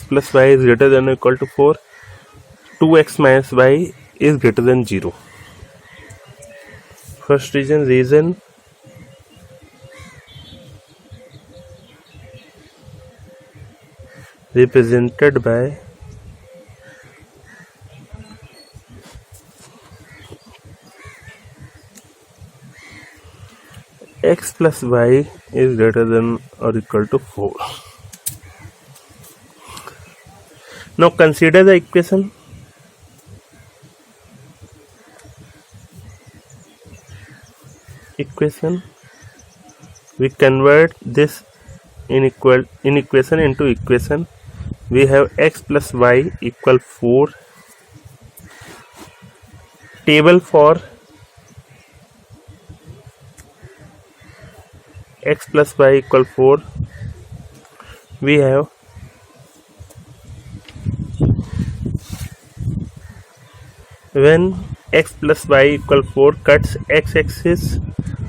plus y is greater than or equal to 4, 2x minus y is greater than 0. First reason represented by x plus y is greater than or equal to 4. Now consider the equation. We convert this inequation into equation. We have x plus y equal 4. Table for x plus y equal 4. We have when x plus y equal 4 cuts x axis,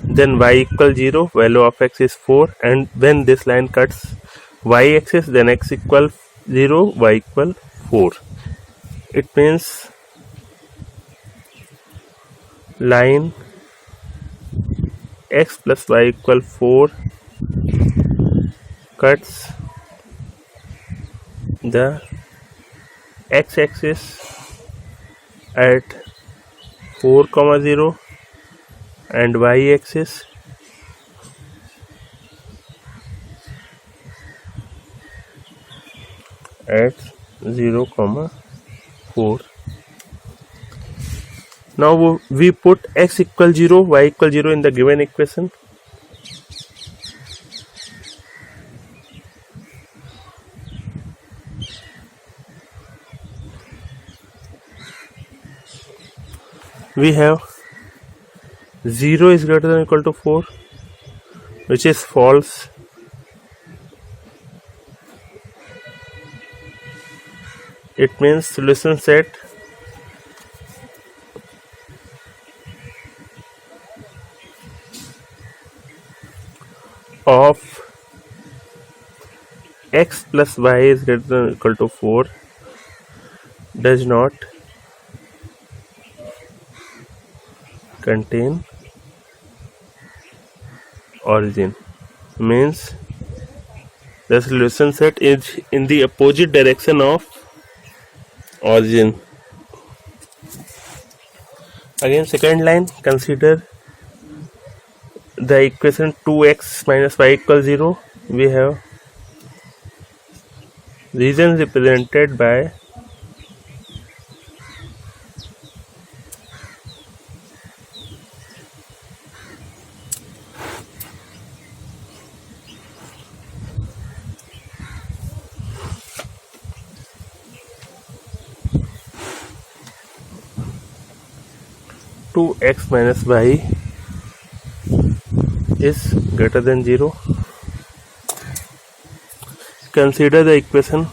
then y equal 0, value of x is 4, and when this line cuts y axis, then x equal 0, y equal 4. It means line x plus y equal 4 cuts the x axis at 4, 0 and y axis at 0, 4. Now we put x equal 0, y equal 0 in the given equation. We have 0 is greater than or equal to 4, which is false. It means solution set of x plus y is greater than or equal to 4 does not contain origin. Means the solution set is in the opposite direction of origin. Again, second line, consider the equation 2x minus y equals 0. We have regions represented by two x minus y is greater than 0. Consider the equation.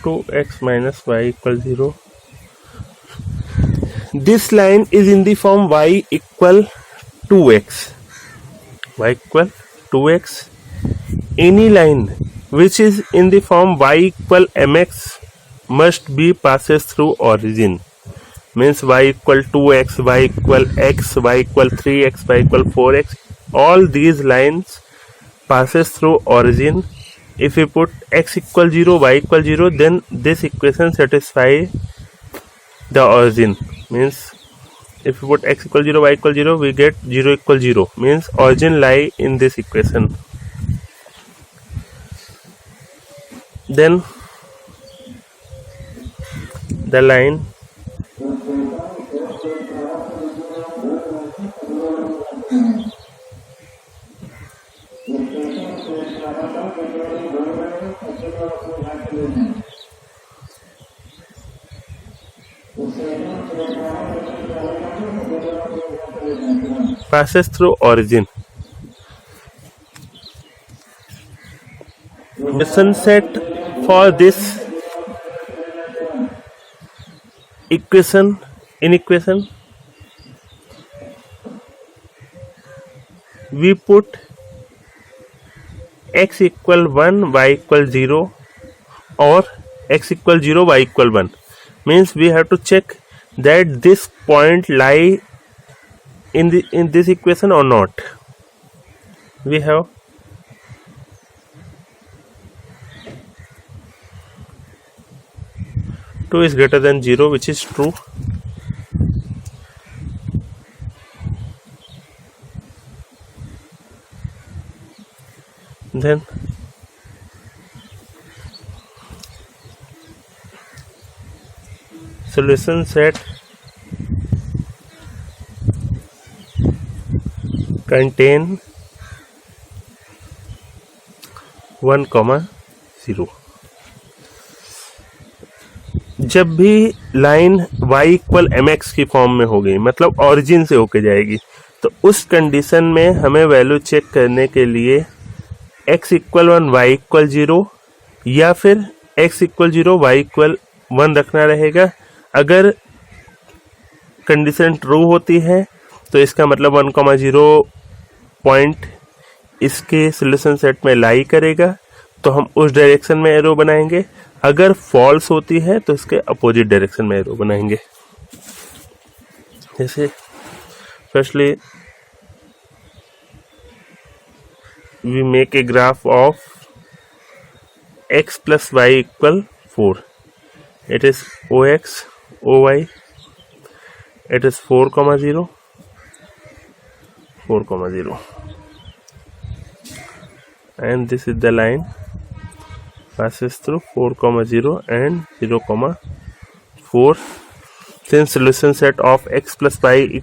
Two x minus y equals 0. This line is in the form y equal 2x. Y equal 2x. Any line which is in the form y equal mx must be passes through origin. Means y equal 2x, y equal x, y equal 3x, y equal 4x. All these lines passes through origin. If we put x equal 0, y equal 0, then this equation satisfy the origin. Means if we put x equal 0, y equal 0, we get 0 equal 0. Means origin lie in this equation. Then the line passes through origin. The sunset for this equation, in equation we put x equal 1, y equal 0 or x equal 0, y equal 1. Means we have to check that this point lie in this equation or not. We have two is greater than 0, which is true. Then solution set contain 1, 0. जब भी line y equal mx की form में होगी, मतलब origin से होके जाएगी, तो उस कंडीशन में हमें वैल्यू चेक करने के लिए x इक्वल 1, y इक्वल 0 या फिर x इक्वल 0, y इक्वल 1 रखना रहेगा. अगर कंडीशन ट्रू होती है तो इसका मतलब 1, 0 पॉइंट इसके सॉल्यूशन सेट में लाई करेगा, तो हम उस डायरेक्शन में एरो बनाएंगे. अगर फॉल्स होती है तो इसके अपोजिट डायरेक्शन में एरो बनाएंगे. जैसे firstly we make a graph of x plus y equal 4. It is ox, oy, it is 4, 0, 4, 0, and this is the line passes through 4, 0 and 0, 4. Since solution set of x plus y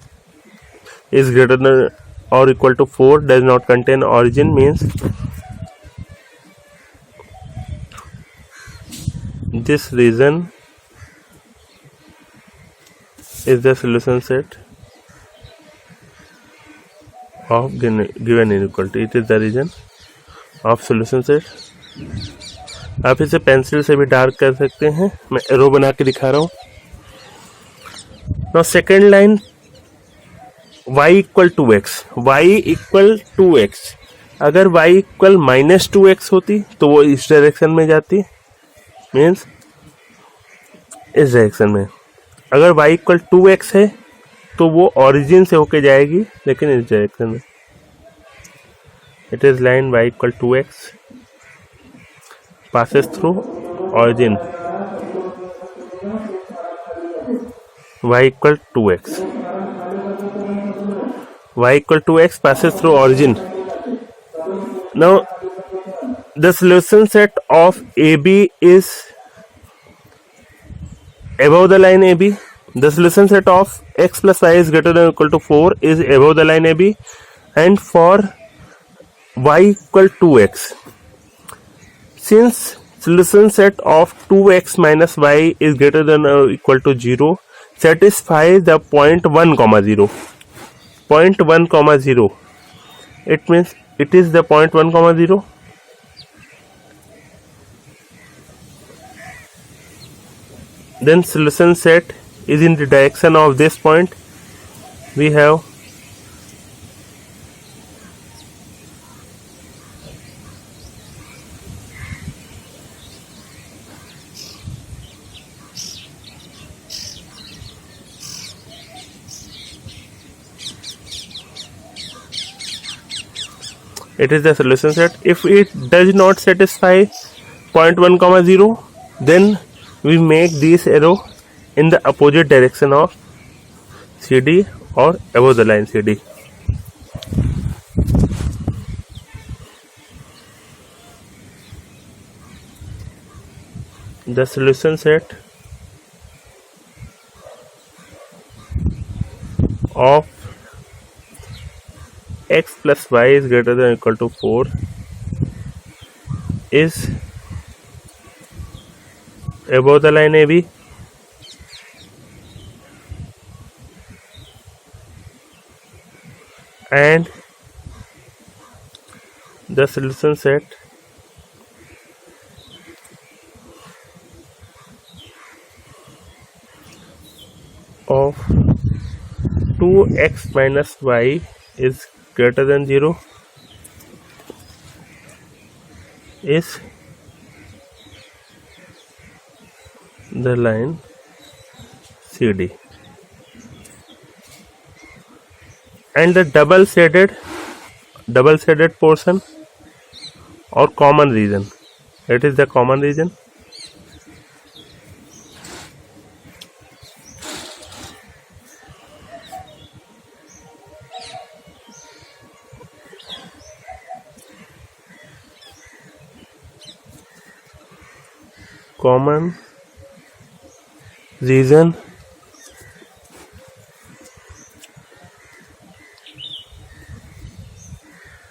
is greater than or equal to 4 does not contain origin, means this region is the solution set of given inequality. It is the region of solution set. आप इसे pencil से भी dark कर सकते हैं. मैं arrow बना के दिखा रहा हूं. Now second line y equal 2x, y equal 2x. अगर y इक्वल -2x होती तो वो इस डायरेक्शन में जाती, मीन्स इस डायरेक्शन में. अगर y इक्वल 2x है तो वो ऑरिजिन से होके जाएगी, लेकिन इस डायरेक्शन में. It is line y equal 2x passes through origin y equal 2x. Y equal 2x passes through origin. Now the solution set of AB is above the line AB. The solution set of x plus y is greater than or equal to 4 is above the line AB, and for y equal 2x, since solution set of 2x minus y is greater than or equal to 0, satisfies the point 1, 0. Point 1, 0. It means it is the point 1, 0. Then solution set is in the direction of this point. We have it is the solution set. If it does not satisfy point 1, 0, then we make this arrow in the opposite direction of CD or above the line CD. The solution set of x plus y is greater than or equal to 4 is above the line AB, and the solution set of 2x minus y is greater than 0 is the line CD, and the double shaded portion or common region, it is the common region. Common region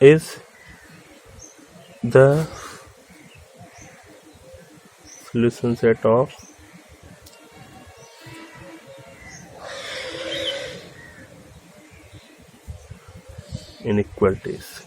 is the solution set of inequalities.